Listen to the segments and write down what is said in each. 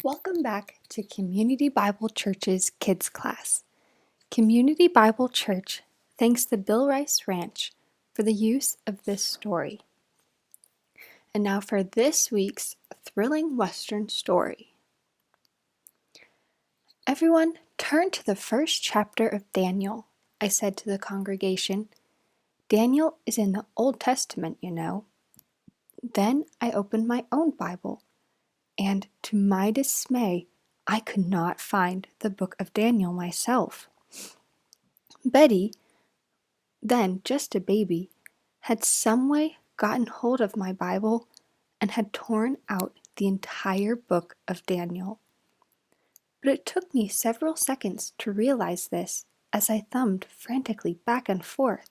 Welcome back to Community Bible Church's Kids Class. Community Bible Church thanks the Bill Rice Ranch for the use of this story. And now for this week's thrilling Western story. Everyone, turn to the first chapter of Daniel, I said to the congregation. Daniel is in the Old Testament, you know. Then I opened my own Bible, and to my dismay, I could not find the book of Daniel myself. Betty, then just a baby, had some way gotten hold of my Bible and had torn out the entire book of Daniel. But it took me several seconds to realize this as I thumbed frantically back and forth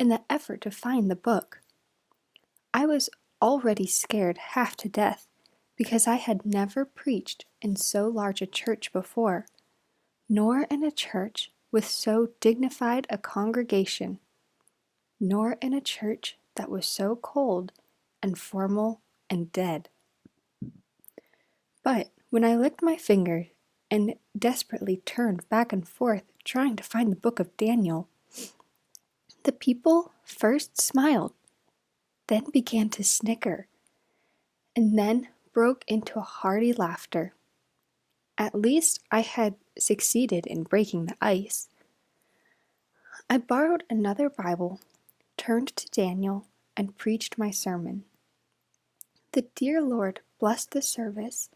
in the effort to find the book. I was already scared half to death because I had never preached in so large a church before, nor in a church with so dignified a congregation, nor in a church that was so cold and formal and dead. But when I licked my finger and desperately turned back and forth trying to find the book of Daniel, the people first smiled, then began to snicker, and then broke into a hearty laughter. At least I had succeeded in breaking the ice. I borrowed another Bible, turned to Daniel, and preached my sermon. The dear Lord blessed the service,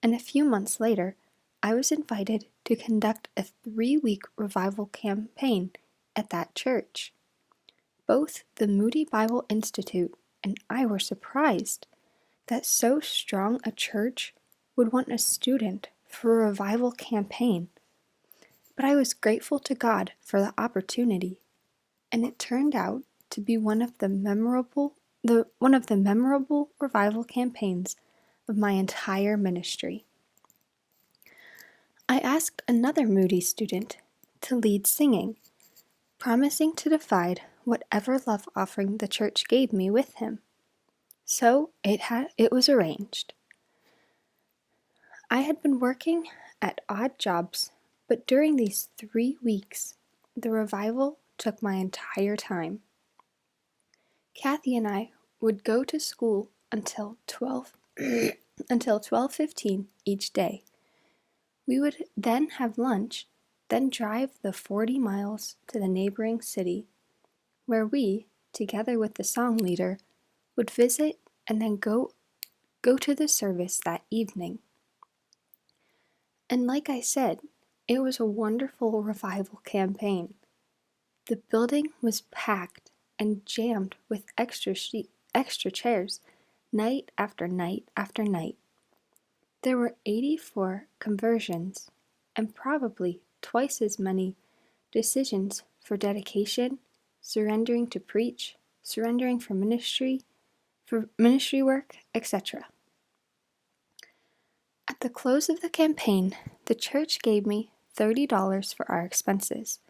and a few months later, I was invited to conduct a 3-week revival campaign at that church. Both the Moody Bible Institute and I were surprised that so strong a church would want a student for a revival campaign. But I was grateful to God for the opportunity, and it turned out to be one of the memorable revival campaigns of my entire ministry. I asked another Moody student to lead singing, promising to divide whatever love offering the church gave me with him. So it was arranged. I had been working at odd jobs, but during these 3 weeks, the revival took my entire time. Kathy and I would go to school until 12:15 each day. We would then have lunch, then drive the 40 miles to the neighboring city, where we, together with the song leader, would visit and then go to the service that evening. And like I said, it was a wonderful revival campaign. The building was packed and jammed with extra chairs, night after night after night. There were 84 conversions and probably twice as many decisions for dedication, surrendering to preach, surrendering for ministry work, etc. At the close of the campaign, the church gave me $30 for our expenses,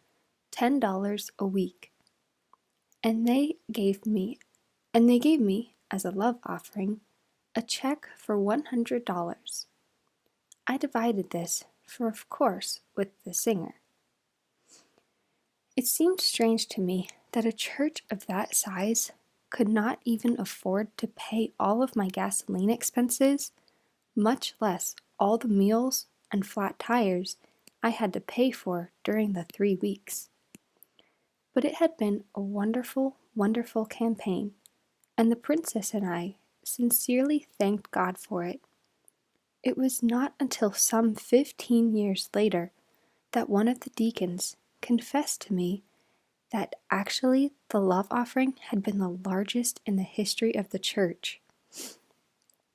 $10 a week, and they gave me, as a love offering, a check for $100. I divided this, of course, with the singer. It seemed strange to me that a church of that size could not even afford to pay all of my gasoline expenses, much less all the meals and flat tires I had to pay for during the 3 weeks. But it had been a wonderful, wonderful campaign, and the princess and I sincerely thanked God for it. It was not until some 15 years later that one of the deacons confessed to me that actually the love offering had been the largest in the history of the church.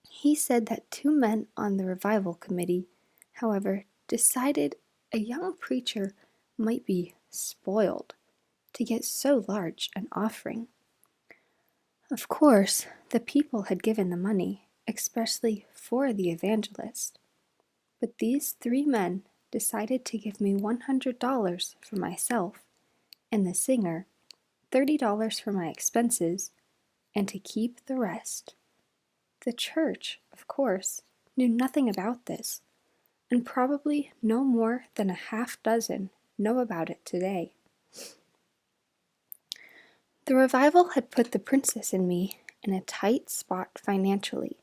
He said that 2 men on the revival committee, however, decided a young preacher might be spoiled to get so large an offering. Of course, the people had given the money, especially for the evangelist, but these 3 men decided to give me $100 for myself, and the singer $30 for my expenses, and to keep the rest. The church, of course, knew nothing about this, and probably no more than a half dozen know about it today. The revival had put the princess and me in a tight spot financially.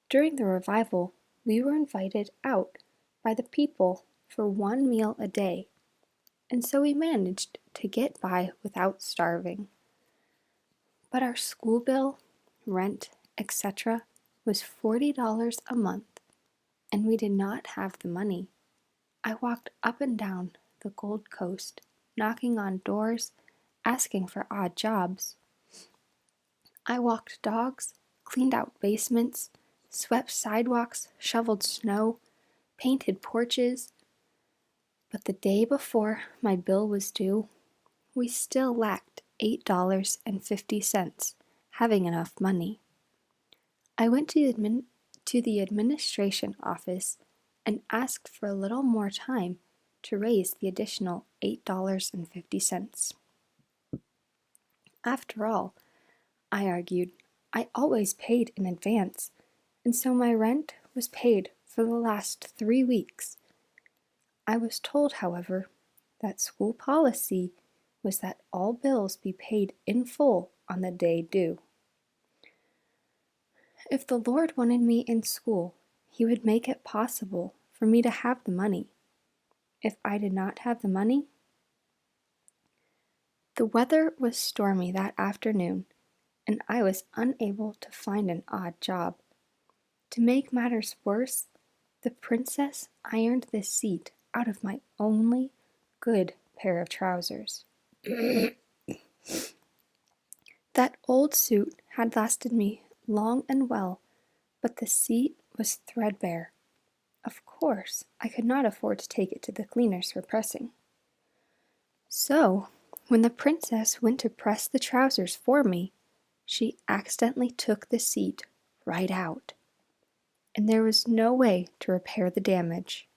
During the revival, we were invited out by the people for one meal a day, and so we managed to get by without starving. But our school bill, rent, etc., was $40 a month, and we did not have the money. I walked up and down the Gold Coast, knocking on doors, asking for odd jobs. I walked dogs, cleaned out basements, swept sidewalks, shoveled snow, painted porches. But the day before my bill was due, we still lacked $8.50, having enough money. I went to the administration office and asked for a little more time to raise the additional $8.50. After all, I argued, I always paid in advance, and so my rent was paid for the last 3 weeks. I was told, however, that school policy was that all bills be paid in full on the day due. If the Lord wanted me in school, He would make it possible for me to have the money. If I did not have the money, the weather was stormy that afternoon, and I was unable to find an odd job. To make matters worse, the princess ironed the seat out of my only good pair of trousers. That old suit had lasted me long and well, but the seat was threadbare. Of course, I could not afford to take it to the cleaners for pressing. So, when the princess went to press the trousers for me, she accidentally took the seat right out. And there was no way to repair the damage.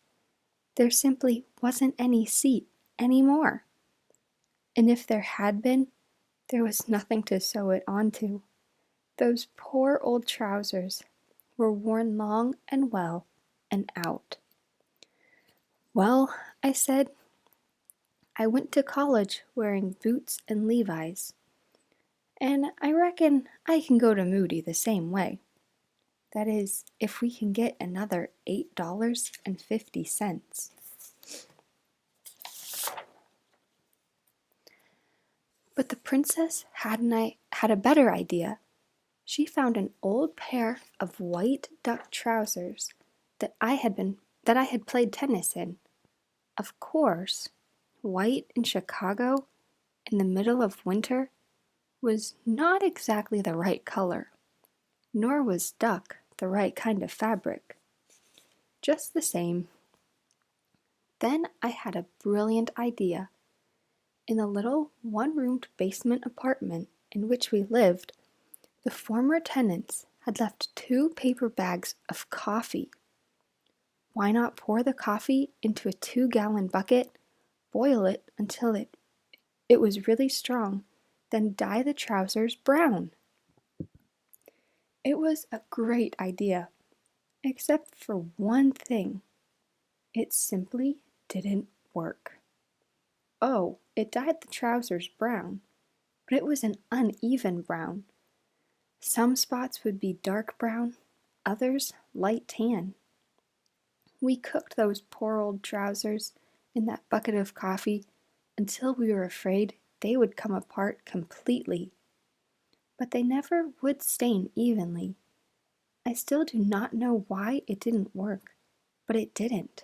There simply wasn't any seat anymore. And if there had been, there was nothing to sew it onto. Those poor old trousers were worn long and well and out. Well, I said, I went to college wearing boots and Levi's, and I reckon I can go to Moody the same way. That is, if we can get another $8.50. But the princess had a better idea. She found an old pair of white duck trousers that I had played tennis in. Of course, white in Chicago in the middle of winter was not exactly the right color, nor was duck the right kind of fabric. Just the same. Then I had a brilliant idea. In the little one-roomed basement apartment in which we lived, the former tenants had left 2 paper bags of coffee. Why not pour the coffee into a 2-gallon bucket, boil it until it was really strong, then dye the trousers brown? It was a great idea, except for one thing. It simply didn't work. Oh, it dyed the trousers brown, but it was an uneven brown. Some spots would be dark brown, others light tan. We cooked those poor old trousers in that bucket of coffee until we were afraid they would come apart completely. But they never would stain evenly. I still do not know why it didn't work, but it didn't.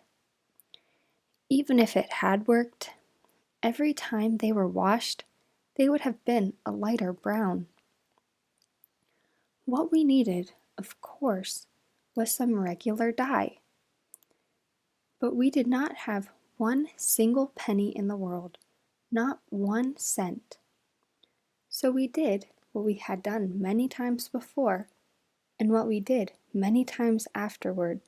Even if it had worked, every time they were washed, they would have been a lighter brown. What we needed, of course, was some regular dye. But we did not have one single penny in the world, not 1 cent. So we did what we had done many times before, and what we did many times afterward.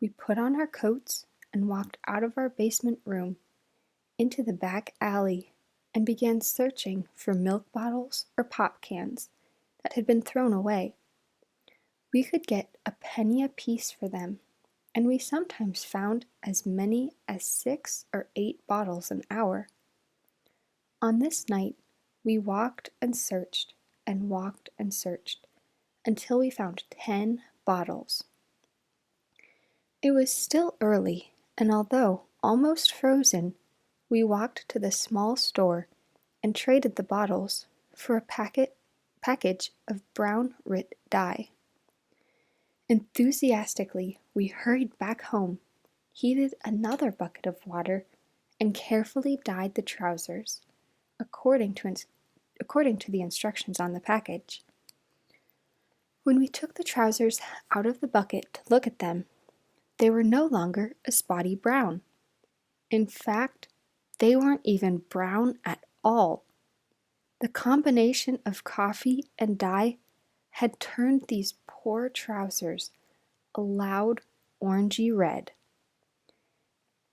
We put on our coats and walked out of our basement room into the back alley and began searching for milk bottles or pop cans that had been thrown away. We could get a penny apiece for them, and we sometimes found as many as 6 or 8 bottles an hour. On this night, we walked and searched until we found 10 bottles. It was still early, and although almost frozen, we walked to the small store and traded the bottles for a package of brown RIT dye. Enthusiastically, we hurried back home, heated another bucket of water, and carefully dyed the trousers, according to the instructions on the package. When we took the trousers out of the bucket to look at them, they were no longer a spotty brown. In fact, they weren't even brown at all. The combination of coffee and dye had turned these poor trousers a loud orangey red.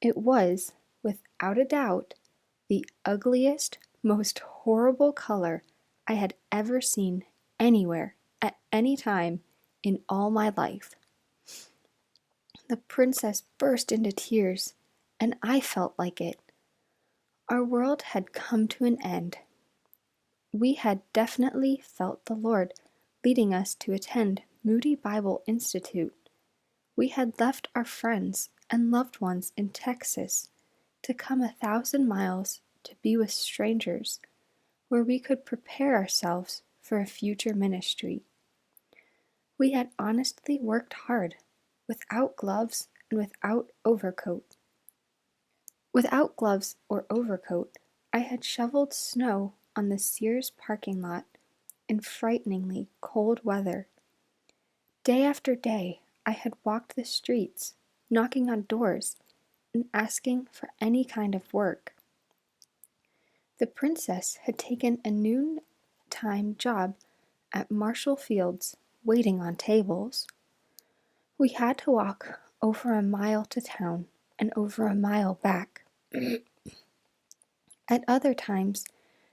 It was, without a doubt, the ugliest, most horrible color I had ever seen anywhere at any time in all my life. The princess burst into tears, and I felt like it. Our world had come to an end. We had definitely felt the Lord leading us to attend Moody Bible Institute. We had left our friends and loved ones in Texas to come 1,000 miles to be with strangers, where we could prepare ourselves for a future ministry. We had honestly worked hard, without gloves and without overcoat. Without gloves or overcoat, I had shoveled snow on the Sears parking lot in frighteningly cold weather. Day after day, I had walked the streets, knocking on doors and asking for any kind of work. The princess had taken a noontime job at Marshall Fields, waiting on tables. We had to walk over a mile to town and over a mile back. At other times,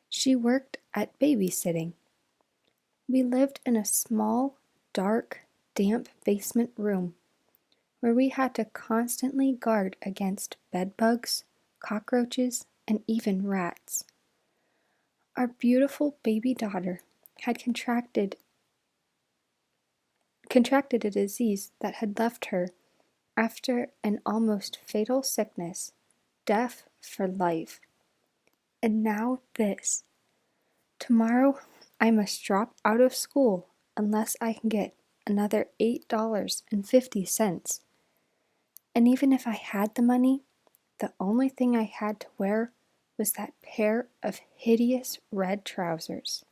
she worked at babysitting. We lived in a small, dark, damp basement room where we had to constantly guard against bedbugs, cockroaches, and even rats. Our beautiful baby daughter had contracted a disease that had left her, after an almost fatal sickness, deaf for life. And now this. Tomorrow I must drop out of school unless I can get another $8.50. And even if I had the money, the only thing I had to wear was that pair of hideous red trousers.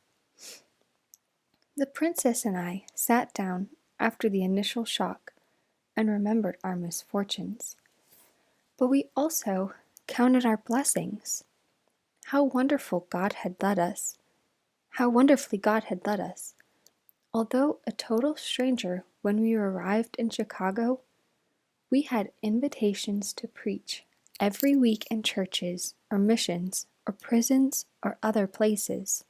The princess and I sat down after the initial shock and remembered our misfortunes. But we also counted our blessings. How wonderfully God had led us. Although a total stranger when we arrived in Chicago, we had invitations to preach every week in churches or missions or prisons or other places.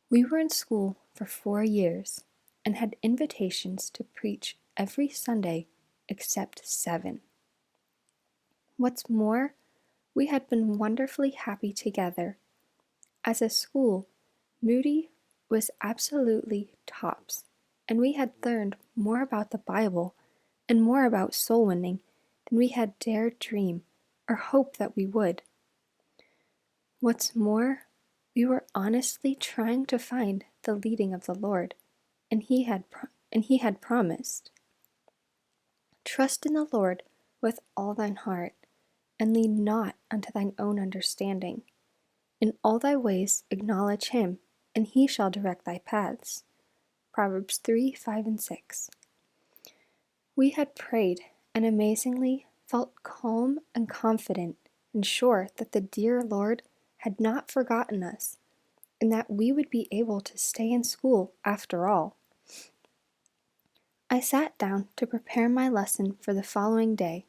We were in school for 4 years and had invitations to preach every Sunday except 7. What's more, we had been wonderfully happy together. As a school, Moody was absolutely tops, and we had learned more about the Bible and more about soul winning than we had dared dream or hope that we would. What's more, we were honestly trying to find the leading of the Lord, and He had promised. Trust in the Lord with all thine heart, and lean not unto thine own understanding. In all thy ways acknowledge Him, and He shall direct thy paths. Proverbs 3, 5, and 6. We had prayed, and amazingly felt calm and confident, and sure that the dear Lord had not forgotten us, and that we would be able to stay in school after all. I sat down to prepare my lesson for the following day,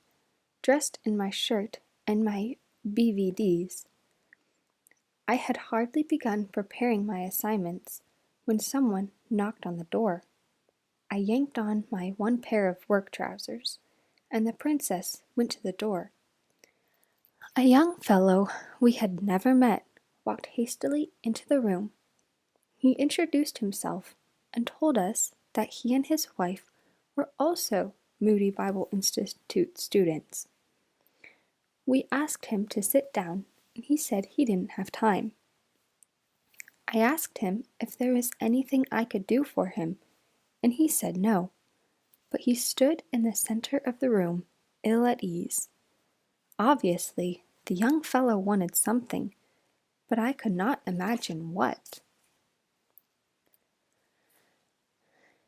dressed in my shirt and my BVDs. I had hardly begun preparing my assignments when someone knocked on the door. I yanked on my one pair of work trousers and the princess went to the door. A young fellow we had never met walked hastily into the room. He introduced himself and told us that he and his wife were also Moody Bible Institute students. We asked him to sit down, and he said he didn't have time. I asked him if there was anything I could do for him, and he said no, but he stood in the center of the room, ill at ease. Obviously, the young fellow wanted something, but I could not imagine what.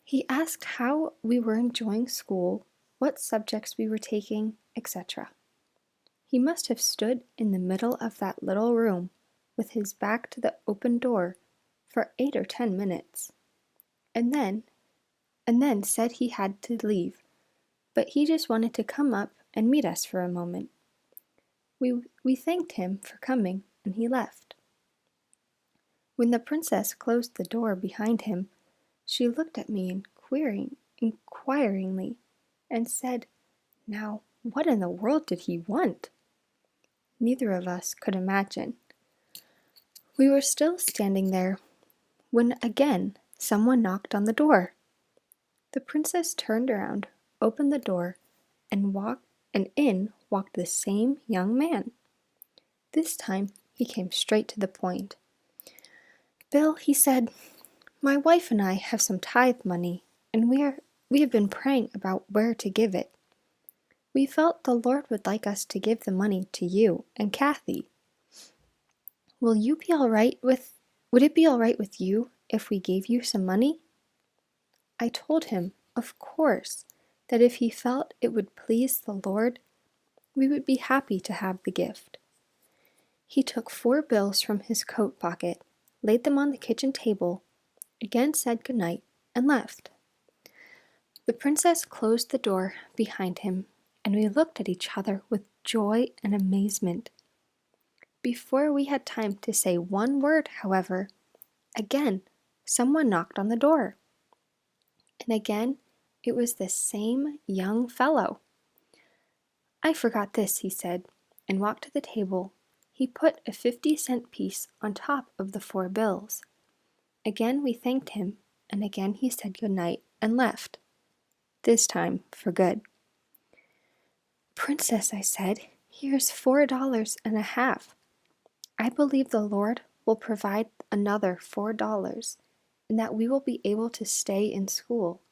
He asked how we were enjoying school, what subjects we were taking, etc. He must have stood in the middle of that little room with his back to the open door for 8 or 10 minutes, and then said he had to leave, but he just wanted to come up and meet us for a moment. We thanked him for coming, and he left. When the princess closed the door behind him, she looked at me inquiringly and said, "Now, what in the world did he want?" Neither of us could imagine. We were still standing there when again someone knocked on the door. The princess turned around, opened the door, and in walked the same young man. This time he came straight to the point. "Bill," he said, "my wife and I have some tithe money, and we have been praying about where to give it. We felt the Lord would like us to give the money to you and Kathy. Would it be all right with you if we gave you some money?" I told him, of course, that if he felt it would please the Lord, we would be happy to have the gift. He took 4 bills from his coat pocket, laid them on the kitchen table, again said good night, and left. The princess closed the door behind him, and we looked at each other with joy and amazement. Before we had time to say one word, however, again someone knocked on the door. And again it was the same young fellow. "I forgot this," he said, and walked to the table. He put a 50-cent piece on top of the 4 bills. Again we thanked him, and again he said good night and left. This time for good. "Princess," I said, "here's $4.50. I believe the Lord will provide another $4, and that we will be able to stay in school."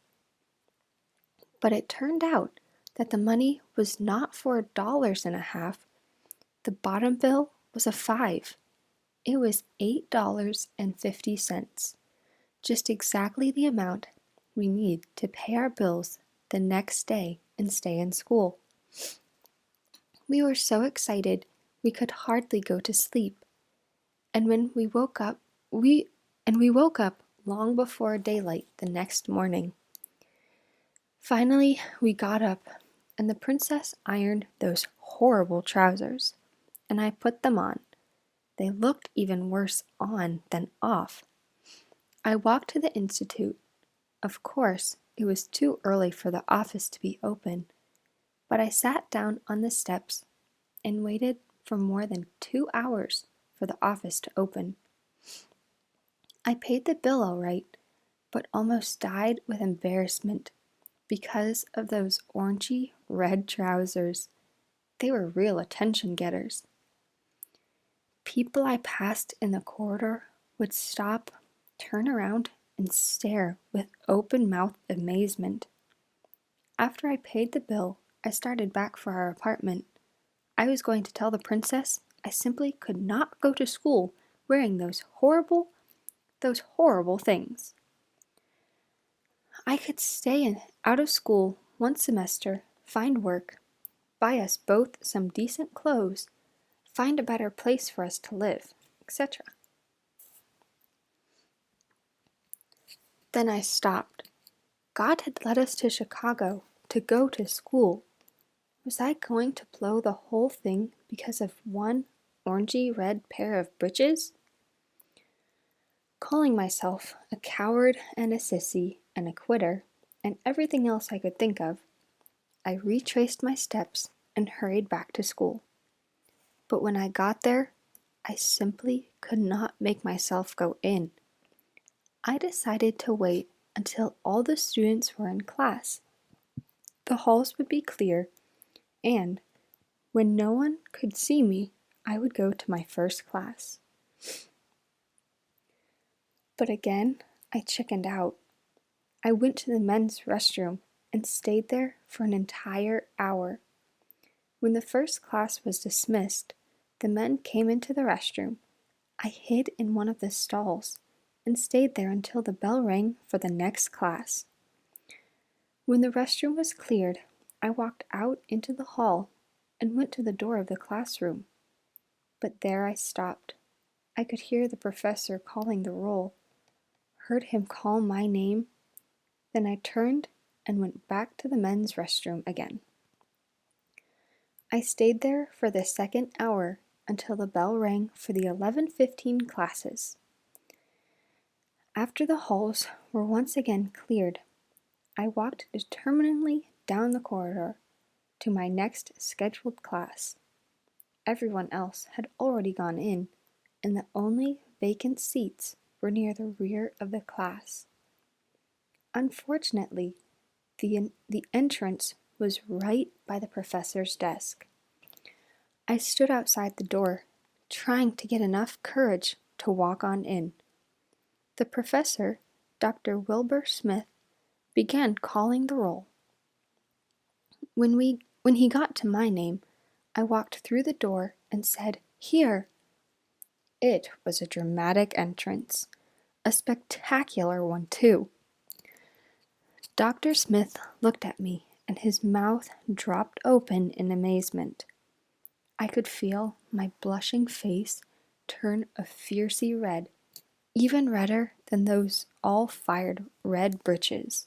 But it turned out that the money was not $4.50. The bottom bill was a 5. It was $8.50, just exactly the amount we need to pay our bills the next day and stay in school. We were so excited we could hardly go to sleep, and we woke up long before daylight the next morning. Finally, we got up, and the princess ironed those horrible trousers, and I put them on. They looked even worse on than off. I walked to the institute. Of course, it was too early for the office to be open, but I sat down on the steps and waited for more than 2 hours for the office to open. I paid the bill all right, but almost died with embarrassment because of those orangey red trousers. They were real attention getters. People I passed in the corridor would stop, turn around, and stare with open-mouthed amazement. After I paid the bill, I started back for our apartment. I was going to tell the princess I simply could not go to school wearing those horrible things. I could stay out of school 1 semester, find work, buy us both some decent clothes, find a better place for us to live, etc. Then I stopped. God had led us to Chicago to go to school. Was I going to blow the whole thing because of one orangey red pair of breeches? Calling myself a coward and a sissy and a quitter and everything else I could think of, I retraced my steps and hurried back to school. But when I got there, I simply could not make myself go in. I decided to wait until all the students were in class. The halls would be clear, and when no one could see me, I would go to my first class. But again, I chickened out. I went to the men's restroom and stayed there for an entire hour. When the first class was dismissed, the men came into the restroom. I hid in one of the stalls and stayed there until the bell rang for the next class. When the restroom was cleared, I walked out into the hall and went to the door of the classroom. But there I stopped. I could hear the professor calling the roll, heard him call my name. Then I turned and went back to the men's restroom again. I stayed there for the second hour until the bell rang for the 11:15 classes. After the halls were once again cleared, I walked determinedly down the corridor to my next scheduled class. Everyone else had already gone in, and the only vacant seats were near the rear of the class. Unfortunately, the entrance was right by the professor's desk. I stood outside the door, trying to get enough courage to walk on in. The professor, Dr. Wilbur Smith, began calling the roll. When he got to my name, I walked through the door and said, "Here." It was a dramatic entrance, a spectacular one too. Dr. Smith looked at me, and his mouth dropped open in amazement. I could feel my blushing face turn a fiery red, even redder than those all-fired red breeches.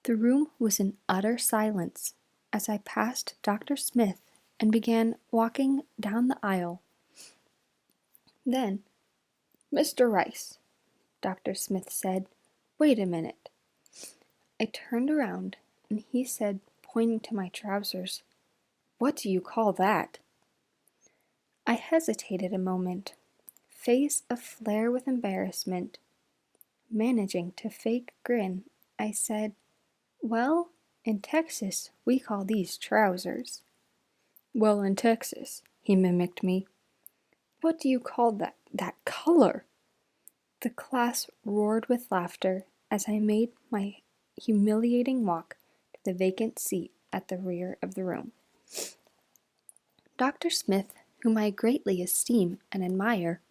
The room was in utter silence as I passed Dr. Smith and began walking down the aisle. Then, "Mr. Rice," Dr. Smith said, "wait a minute." I turned around, and he said, pointing to my trousers, "What do you call that?" I hesitated a moment, face aflare with embarrassment. Managing to fake a grin, I said, "Well, in Texas, we call these trousers." "Well, in Texas," he mimicked me. "What do you call that color?" The class roared with laughter as I made my humiliating walk to the vacant seat at the rear of the room. Dr. Smith, whom I greatly esteem and admire,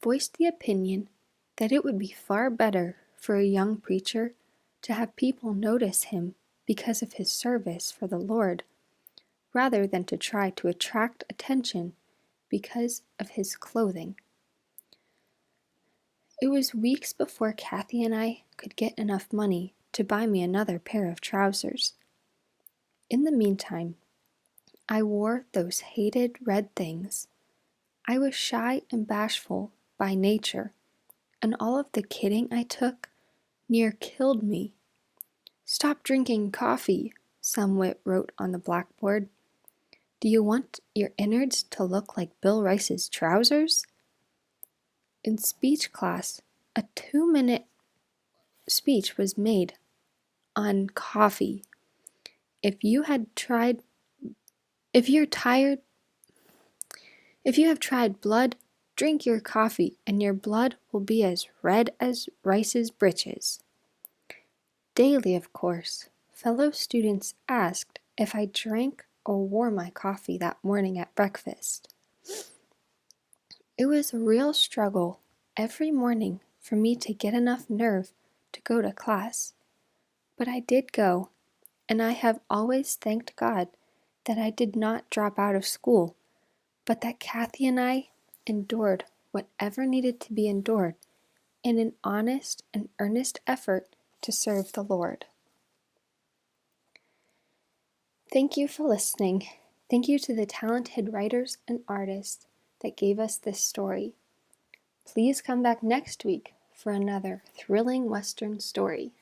voiced the opinion that it would be far better for a young preacher to have people notice him because of his service for the Lord, rather than to try to attract attention because of his clothing. It was weeks before Kathy and I could get enough money to buy me another pair of trousers. In the meantime, I wore those hated red things. I was shy and bashful by nature, and all of the kidding I took near killed me. "Stop drinking coffee," some wit wrote on the blackboard. "Do you want your innards to look like Bill Rice's trousers?" In speech class, a 2-minute speech was made on coffee. If you have tried blood, drink your coffee and your blood will be as red as Rice's breeches. Daily, of course, fellow students asked if I drank or wore my coffee that morning at breakfast. It was a real struggle every morning for me to get enough nerve to go to class. But I did go, and I have always thanked God that I did not drop out of school, but that Kathy and I endured whatever needed to be endured in an honest and earnest effort to serve the Lord. Thank you for listening. Thank you to the talented writers and artists that gave us this story. Please come back next week for another thrilling Western story.